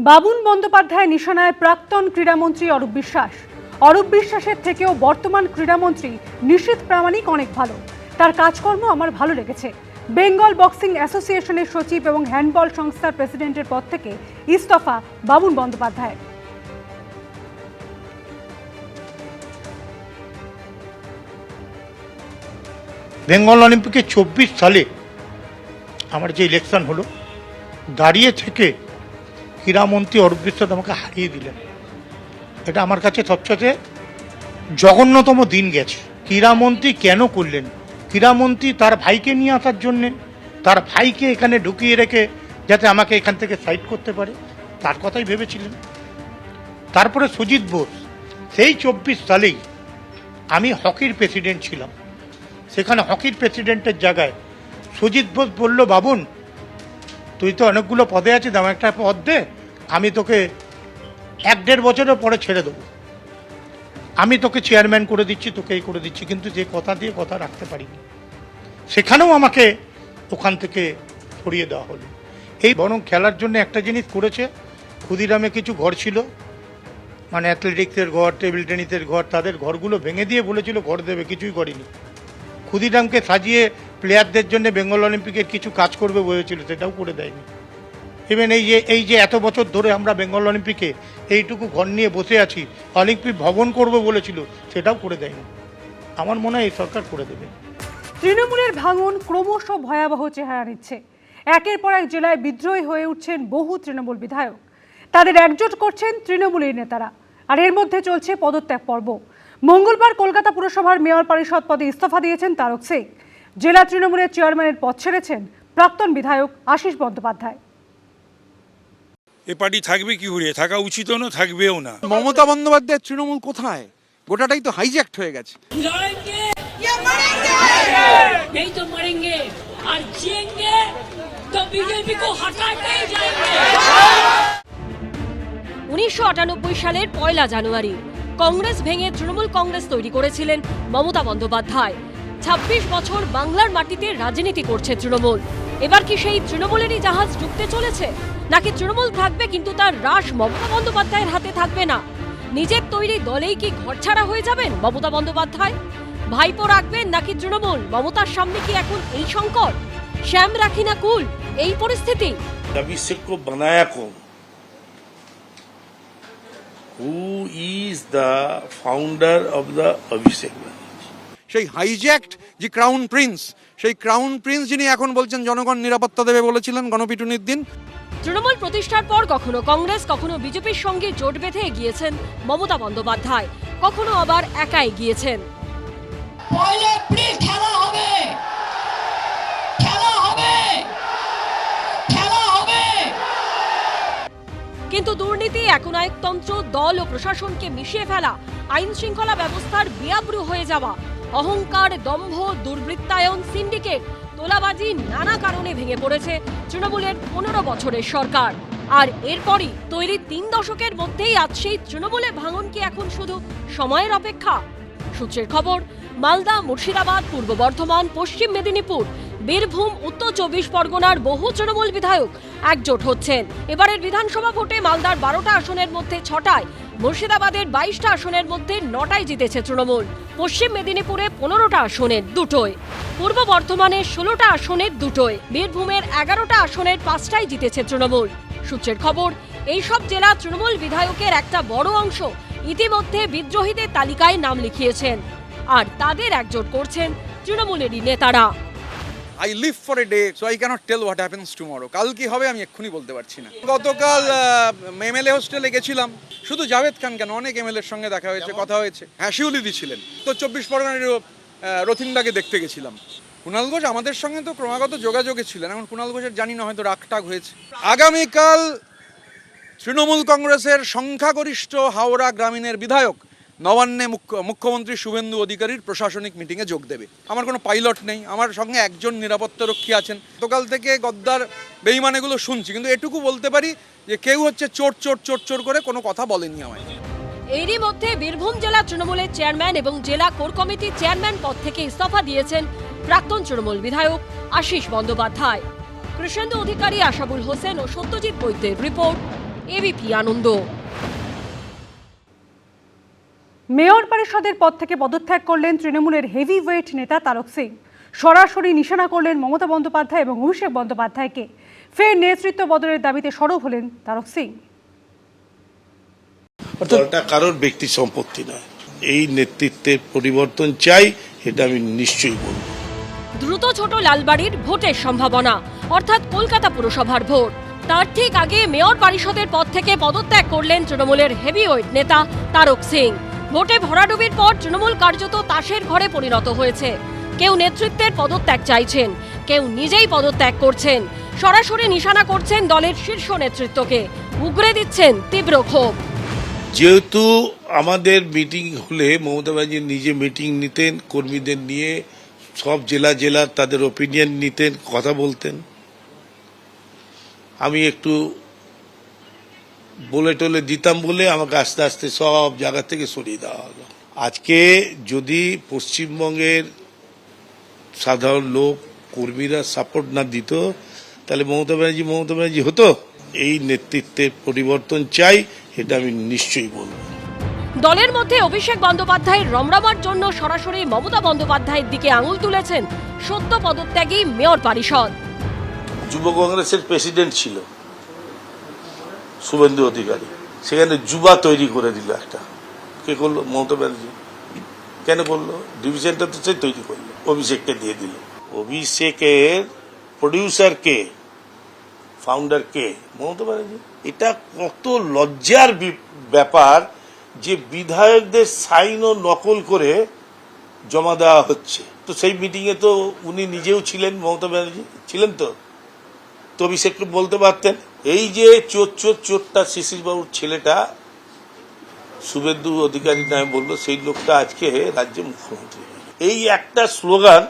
বাবুন বন্দ্যোপাধ্যায় নিশানায় প্রাক্তন ক্রীড়ামন্ত্রী অরূপ বিশ্বাস। অরূপ বিশ্বাসের থেকেও বর্তমান ক্রীড়ামন্ত্রী নিশীথ প্রামাণিক অনেক ভালো। তার কাজকর্ম আমার ভালো লেগেছে। বেঙ্গল বক্সিং অ্যাসোসিয়েশনের সচিব এবং হ্যান্ডবল সংস্থার প্রেসিডেন্টের পদ থেকে ইস্তফা বাবুন বন্দ্যোপাধ্যায়। বেঙ্গল অলিম্পিকে 24 সালে আমার যে ইলেকশন হলো, দাঁড়িয়ে থেকে ক্রীড়ামন্ত্রী অরূপ বিশ্বাস আমাকে হারিয়ে দিলেন। এটা আমার কাছে সবচেয়ে জঘন্যতম দিন গেছে। ক্রীড়ামন্ত্রী কেন করলেন? ক্রীড়ামন্ত্রী তার ভাইকে নিয়ে আসার জন্যে, তার ভাইকে এখানে ঢুকিয়ে রেখে যাতে আমাকে এখান থেকে সাইড করতে পারে, তার কথাই ভেবেছিলেন। তারপরে সুজিত বোস, সেই 24 সালেই আমি হকির প্রেসিডেন্ট ছিলাম। সেখানে হকির প্রেসিডেন্টের জায়গায় সুজিত বোস বলল, বাবুন তুই তো অনেকগুলো পদে আছিস, আমার একটা পদ দে, আমি তোকে 1-1.5 বছরের পরে ছেড়ে দেবো, আমি তোকে চেয়ারম্যান করে দিচ্ছি, তোকে এই করে দিচ্ছি। কিন্তু যে কথা দিয়ে কথা রাখতে পারিনি, সেখানেও আমাকে ওখান থেকে সরিয়ে দেওয়া হলো। এই বরং খেলার জন্য একটা জিনিস করেছে, ক্ষুদিরামে কিছু ঘর ছিল, মানে অ্যাথলেটিক্সের ঘর, টেবিল টেনিসের ঘর, তাদের ঘরগুলো ভেঙে দিয়ে বলেছিল ঘর দেবে, কিছুই করেনি। ক্ষুদিরামকে সাজিয়ে প্লেয়ারদের জন্য বেঙ্গল অলিম্পিকের কিছু কাজ করবে বলেছিল, সেটাও করে দেয়নি। ইভেন এই যে এত বছর ধরে আমরা বেঙ্গল অলিম্পিকে এইটুকু ঘর নিয়ে বসে আছি, অলিম্পিক ভবন করবে বলেছিল, সেটাও করে দেয়নি। আমার মনে হয় এই সরকার করে দেবে। তৃণমূলের ভাঙন ক্রমশ ভয়াবহ চেহারা নিচ্ছে। একের পর এক জেলায় বিদ্রোহী হয়ে উঠছেন বহু তৃণমূল বিধায়ক। তাদের একজোট করছেন তৃণমূলের নেতারা, আর এর মধ্যে চলছে পদত্যাগ পর্ব। মঙ্গলবার কলকাতা পুরসভার মেয়র পরিষদ পদে ইস্তফা দিয়েছেন তারক শেখ। জেলা তৃণমূলের চেয়ারম্যানের পদ ছেড়েছেন প্রাক্তন বিধায়ক আশিস বন্দ্যোপাধ্যায়। এ পার্টি থাকবে কি করে, থাকা উচিতও না, থাকবেও না। মমতা বন্দ্যোপাধ্যায়ের তৃণমূল কোথায়? গোটাটাই তো হাইজ্যাক্ট হয়ে গেছে। 1998 সালের 1 জানুয়ারি কংগ্রেস ভেঙে তৃণমূল কংগ্রেস তৈরি করেছিলেন মমতা বন্দ্যোপাধ্যায়। 26 বছর বাংলার মাটিতে রাজনীতি করছে তৃণমূল। এবার কি সেই তৃণমূলেরই জাহাজ ডুবতে চলেছে, নাকি তৃণমূল থাকবে কিন্তু তার রাশ মমতা বন্দ্যোপাধ্যায়ের হাতে থাকবে না? নিজের তৈরি দলেই কি ঘরছাড়া হয়ে যাবেন মমতা বন্দ্যোপাধ্যায়? ভাইপো রাখবেন নাকি তৃণমূল? মমতার সামনে কি এখন এই সংকট? শ্যাম রাখি না কুল, এই পরিস্থিতি? অভিষেক को बनाया कौन? Who is the founder of the Abhishek? সেই হাইজ্যাক্ট যে ক্রাউন প্রিন্স, সেই ক্রাউন প্রিন্স যিনি এখন বলছেন জনগণ নিরাপত্তা দেবে বলেছিলেন গণপিটুনির দিন। তৃণমূল প্রতিষ্ঠার পর কখনো কংগ্রেস, কখনো বিজেপির সঙ্গে জোট বেঁধে এগিয়েছেন মমতা বন্দ্যোপাধ্যায়, কখনো আবার একা এগিয়েছেন। কিন্তু দুর্নীতি, একনায়কতন্ত্র, দল ও প্রশাসনকে মিশিয়ে ফেলা, আইন শৃঙ্খলা ব্যবস্থার বেআব্রু হয়ে যাওয়া, অহংকার, দম্ভ, দুর্বৃত্তায়ন, সিন্ডিকেট, তোলাবাজি, নানা কারণে ভেঙে পড়েছে তৃণমূলের 15 বছরের সরকার। আর এরপরই তৈরি 3 দশকের মধ্যেই আজ সেই তৃণমূলের ভাঙন কি এখন শুধু সময়ের অপেক্ষা? সূত্রের খবর, মালদা, মুর্শিদাবাদ, পূর্ব বর্ধমান, পশ্চিম মেদিনীপুর, বীরভূম, উত্তর 24 পরগনার বহু তৃণমূল বিধায়ক একজোট হচ্ছেন। এবারের বিধানসভা ভোটে মালদার 12টা আসনের মধ্যে 6টায়, মুর্শিদাবাদের 22টা আসনের মধ্যে 9টায় জিতেছে তৃণমূল। পশ্চিম মেদিনীপুরে 15টা আসনের 2টোয়, পূর্ব বর্ধমানের 16টা আসনের 2টোয়, বীরভূমের 11টা আসনের 5টায় জিতেছে তৃণমূল। সূত্রের খবর, এইসব জেলা তৃণমূল বিধায়কের একটা বড় অংশ ইতিমধ্যে বিদ্রোহীদের তালিকায় নাম লিখিয়েছেন, আর তাদের একজোট করছেন তৃণমূলেরই নেতারা। I live for a day, so I cannot tell what happens tomorrow. কাল কি হবে আমি এক্ষুনি বলতে পারছি না। গতকাল এমএলএ হোস্টেলে গেছিলাম, শুধু জাভেদ খান কেন, অনেক এমএলএর সঙ্গে দেখা হয়েছে, কথা হয়েছে। শিউলিদি ছিলেন, তো 24 পরগনার রথিনদাকে দেখতে গেছিলাম। কুণাল ঘোষ আমাদের সঙ্গে তো ক্রমাগত যোগাযোগে ছিলেন, এখন কুণাল ঘোষের জানি না, হয়তো রাগটাগ হয়েছে। আগামীকাল তৃণমূল কংগ্রেসের সংখ্যাগরিষ্ঠ হাওড়া গ্রামীণের বিধায়ক নবান্নে মুখ্যমন্ত্রী শুভেন্দু অধিকারীর প্রশাসনিক মিটিংয়ে যোগ দেবে। আমার কোনো পাইলট নেই, আমার সঙ্গে একজন নিরাপত্তারক্ষী আছেন। গতকাল থেকে গদ্দার বেঈমান এগুলো শুনছি, কিন্তু এটুকু বলতে পারি যে কেউ হচ্ছে চোর চোর চোর চোর করে কোনো কথা বলেনি আমায়। এরই মধ্যে বীরভূম জেলা তৃণমূলের চেয়ারম্যান এবং জেলা কোর কমিটির চেয়ারম্যান পদ থেকে ইস্তফা দিয়েছেন প্রাক্তন তৃণমূল বিধায়ক আশিস বন্দ্যোপাধ্যায়। কৃষ্ণেন্দু অধিকারী, আশাবুল হোসেন ও সত্যজিৎ বৈদ্যের রিপোর্ট, এবিপি আনন্দ। মেয়র পরিষদের পদ থেকে পদত্যাগ করলেন তৃণমূলের হেভিওয়েট নেতা তারক সিং। সরাসরি নিশানা করলেন মমতা বন্দ্যোপাধ্যায় এবং অভিষেক বন্দ্যোপাধ্যায়কে। ফের নেতৃত্ব বদলের দাবিতে সরব হলেন তারক সিং। দলটা কারোর ব্যক্তি সম্পত্তি নয়, এই নেতৃত্বের পরিবর্তন চাই, এটা আমি নিশ্চয়ই বলব। দ্রুত ছোট লালবাড়ির ভোটের সম্ভাবনা, অর্থাৎ কলকাতা পুরসভার ভোট। তার ঠিক আগে মেয়র পরিষদের পদ থেকে পদত্যাগ করলেন তৃণমূলের হেভিওয়েট নেতা তারক সিং। ভোটে ভরাডুবির পর তৃণমূল কার্যত তাসের ঘরে পরিণত হয়েছে। কেউ নেতৃত্বের পদত্যাগ চাইছেন, কেউ নিজেই পদত্যাগ করছেন। সরাসরি নিশানা করছেন দলের শীর্ষ নেতৃত্বকে, উগরে দিচ্ছেন তীব্র ক্ষোভ। যেহেতু আমাদের মিটিং হলে মমতা ব্যানার্জি নিজে মিটিং নিতেন, কর্মীদের নিয়ে সব জেলার তাদের ওপিনিয়ন নিতেন, কথা বলতেন। আমি একটু বলে টলে দিতাম বলে আমাকে আস্তে আস্তে সব জায়গা থেকে সরিয়ে দেওয়া হলো। আজকে যদি পশ্চিমবঙ্গের সাধারণ লোক কর্মীরা সাপোর্ট না দিত, তাহলে মমতা ব্যানার্জি হতো। এই নেতৃত্বের পরিবর্তন চাই, এটা আমি নিশ্চয়ই বলব। দলের মধ্যে অভিষেক বন্দ্যোপাধ্যায়ের রমরমার জন্য সরাসরি মমতা বন্দ্যোপাধ্যায়ের দিকে আঙুল তুলেছেন সদ্য পদত্যাগী মেয়র পরিষদ। যুব কংগ্রেসের প্রেসিডেন্ট ছিল শুভেন্দু অধিকারী, সেখানে যুবা তৈরি করে দিল একটা। কে করলো? মমতা ব্যানার্জি। কেন করলো? ডিভিশনটা তো সে তৈরি করলো, অভিষেককে দিয়ে দিল। অভিষেকের প্রডিউসার কে, ফাউন্ডার কে? মমতা ব্যানার্জি। এটা কত লজ্জার ব্যাপার যে বিধায়কদের সাইন ও নকল করে জমা দেওয়া হচ্ছে। তো সেই মিটিং এ তো উনি নিজেও ছিলেন, মমতা ব্যানার্জি ছিলেন। তো অভিষেককে বলতে পারতেন, এই যে চোরটা শিশির বাবুর ছেলেটা শুভেন্দু অধিকারী নামে বললো, সেই লোকটা আজকে রাজ্যে মুখ্যমন্ত্রী। এই একটা স্লোগান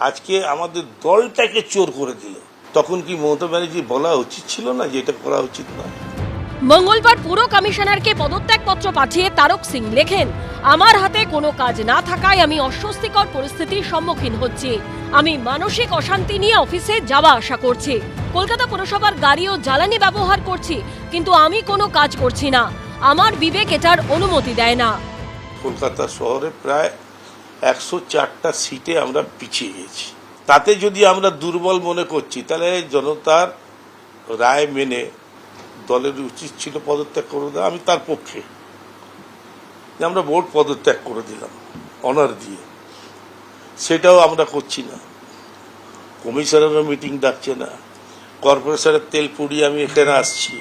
আজকে আমাদের দলটাকে চোর করে দিল। তখন কি মমতা ব্যানার্জি বলা উচিত ছিল না যে এটা করা উচিত না? মঙ্গলবার পুর কমিশনারকে পদত্যাগপত্র পাঠিয়ে তারক সিং লেখেন, আমার হাতে কোনো কাজ না থাকায় আমি অস্বস্তিকর পরিস্থিতির সম্মুখীন হচ্ছি। আমি মানসিক অশান্তি নিয়ে অফিসে যাওয়া আসা করছি। কলকাতা পুরসভার গাড়ি ও জ্বালানি ব্যবহার করছি, কিন্তু আমি কোনো কাজ করছি না। আমার বিবেক এটার অনুমতি দেয় না। কলকাতা শহরে প্রায় 104টা সিটে আমরা পিছিয়ে গেছি। তাতে যদি আমরা দুর্বল মনে করছি, তাহলে জনতার রায় মেনে দলের উচিত ছিল পদত্যাগ করে দেওয়া। আমি তার পক্ষে, আমরা ভোট পদত্যাগ করে দিলাম অনার দিয়ে। সেটাও আমরা করছি না। কমিশনারও মিটিং ডাকছে না, কর্পোরেশনের তেল পুড়িয়ে আমি এখানে আসছি,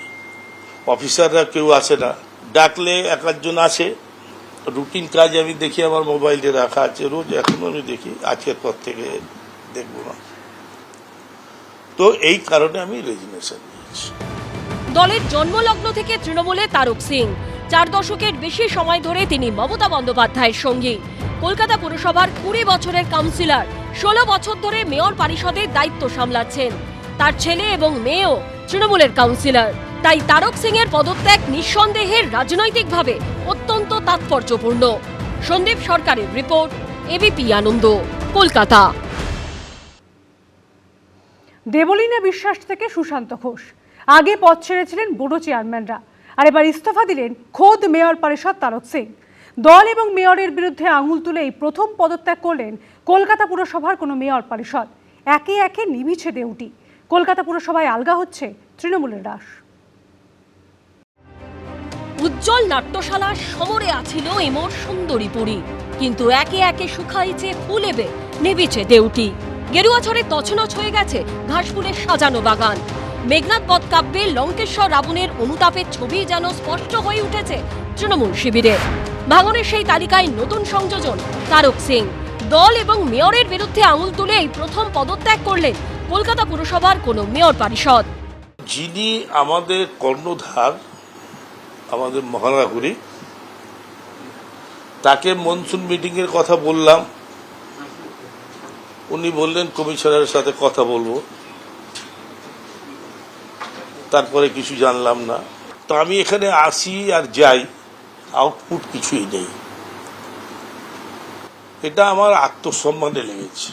অফিসাররা কেউ আসে না। ডাকলে এক একজন আসে, রুটিন কাজ আমি দেখি আমার মোবাইলে রাখা আছে, রোজ এখনো আমি দেখি, আজকের পর থেকে দেখব না। তো এই কারণে আমি রেজিগনেশন নিয়েছি। দলের জন্মলগ্ন থেকে তৃণমূলে তারক সিং। 4 দশকের বেশি সময় ধরে তিনি মমতা বন্দ্যোপাধ্যায়ের সঙ্গী। কলকাতা পুরসভার 20 বছরের কাউন্সিলর, 16 বছর ধরে মেয়র পরিষদের দায়িত্ব সামলাচ্ছেন। তার ছেলে এবং মেয়েও তৃণমূলের কাউন্সিলর। তাই তারক সিং এর পদত্যাগ নিঃসন্দেহে রাজনৈতিকভাবে অত্যন্ত তাৎপর্যপূর্ণ। সন্দীপ সরকারের রিপোর্ট, এবিপি আনন্দ, কলকাতা। দেবলীনা বিশ্বাস থেকে সুশান্ত ঘোষ। আগে পদ ছেড়েছিলেন বোর্ড চেয়ারম্যানরা, আর এবার ইস্তফা দিলেন খোদ মেয়র পরিষদ তারক সিং। দল এবং মেয়রের বিরুদ্ধে আঙুল তুলে এই প্রথম পদত্যাগ করলেন কলকাতা পুরসভার কোনো মেয়র পরিষদ। একে একে নিভিছে দেউটি। কলকাতা পুরসভায় আলগা হচ্ছে তৃণমূলের রাশ। উজ্জ্বল নাট্যশালার সমরে আছিল এমোর সুন্দরী পুরী, কিন্তু একে একে শুকাইছে ফুলেবে, নেবিছে দেউটি। গেরুয়া ছড়ে তছনছ হয়ে গেছে ঘাসফুলের সাজানো বাগান। মেঘনাদ বধ কাব্যে লঙ্কেশ্বর রাবণের অনুতাপের ছবি যেন স্পষ্ট হয়ে উঠেছে তৃণমূল শিবিরে। ভাঙনের সেই তালিকায় নতুন সংযোজন তারক সিং। দল এবং মেয়রের বিরুদ্ধে আঙুল তুলে এই প্রথম পদত্যাগ করলেন কলকাতা পুরসভার কোনো মেয়র পরিষদ। যিনি আমাদের কর্ণধার, আমাদের মহানাগরিক, তাকে মনসুন মিটিং এর কথা বললাম, উনি বললেন কমিশনারের সাথে কথা বলবো। তারপরে কিছু জানলাম না। তো আমি এখানে আসি আর যাই, আউটপুট কিছুই নেই। এটা আমার আত্মসম্মানে লেগেছে।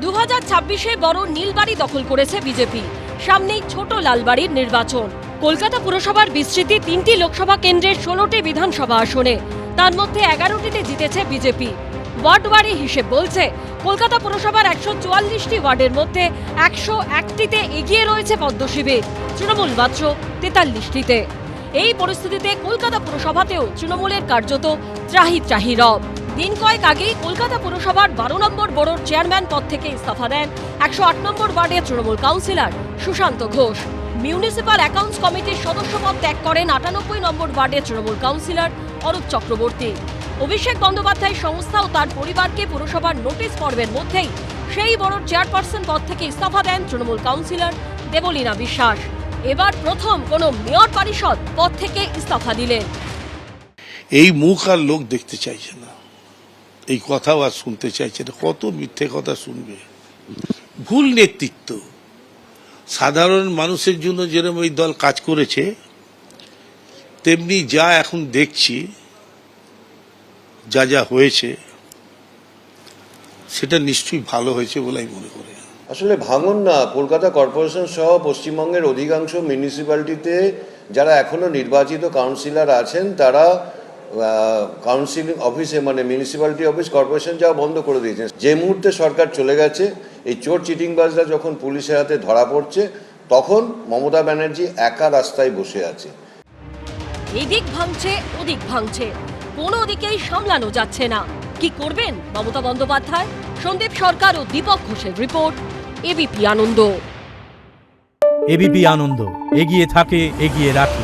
2026-এ বড় নীলবাড়ি দখল করেছে বিজেপি। সামনেই ছোট লালবাড়ির নির্বাচন। কলকাতা পুরসভার বিস্তৃতি 3টি লোকসভা কেন্দ্রের 16টি বিধানসভা আসনে, তার মধ্যে 11টিতে জিতেছে বিজেপি। ওয়ার্ড ওয়ারি হিসেব বলছে কলকাতা পুরসভার 144টি ওয়ার্ডের মধ্যে 101টিতে এগিয়ে রয়েছে পদ্মশিবির, তৃণমূল মাত্র 43টিতে। এই পরিস্থিতিতে কলকাতা পুরসভাতেও তৃণমূলের কার্যত ত্রাহি ত্রাহি রব। দিন কয়েক আগেই কলকাতা পুরসভার 12 নম্বর বড়োর চেয়ারম্যান পদ থেকে ইস্তফা দেন 108 নম্বর ওয়ার্ডের Trinamool councillor Sushanta Ghosh. Municipal accounts কমিটির সদস্য পদ ত্যাগ করেন 98 নম্বর ওয়ার্ডের তৃণমূল কাউন্সিলর অরূপ চক্রবর্তী। অভিষেক বন্দ্যোপাধ্যায় সংস্থা ও তার পরিবারকে পুরসভার নোটিশ পর্বের মধ্যেই সেই বড়োর চেয়ারপারসন পদ থেকে ইস্তফা দেন তৃণমূল কাউন্সিলর দেবলীনা বিশ্বাস। এবার প্রথম কোনো মেয়র পরিষদ পদ থেকে ইস্তফা দিলেন। এই মুখ আর লোক দেখতে চাইছে না, এই কথাও আর শুনতে চাইছে না। কত মিথ্যে কথা শুনবে? ভুল নেতৃত্ব। সাধারণ মানুষের জন্য যেরকম এই দল কাজ করেছে, তেমনি যা এখন দেখছি যা যা হয়েছে, সেটা নিশ্চয়ই ভালো হয়েছে বলে আমি মনে করি। আসলে ভাঙন না, কলকাতা কর্পোরেশন সহ পশ্চিমবঙ্গের অধিকাংশ মিউনিসিপ্যালিটিতে যারা এখনো নির্বাচিত কাউন্সিলর আছেন তারা কাউন্সিলিং অফিসে মানে মিউনিসিপ্যালিটি অফিস কর্পোরেশন যাওয়া বন্ধ করে দিয়েছেন। যে মুহূর্তে সরকার চলে গেছে, এই চোর চিটিংবাজরা যখন পুলিশের হাতে ধরা পড়ছে, তখন মমতা ব্যানার্জি একা রাস্তায় বসে আছে। এদিক ভাঙছে ওদিক ভাঙছে, কোনো দিকেই সামলানো যাচ্ছে না। কি করবেন মমতা বন্দ্যোপাধ্যায়? সন্দীপ সরকার ও দীপক ঘোষের রিপোর্ট, এবিপি আনন্দ। এবিপি আনন্দ, এগিয়ে থাকে, এগিয়ে রাখে।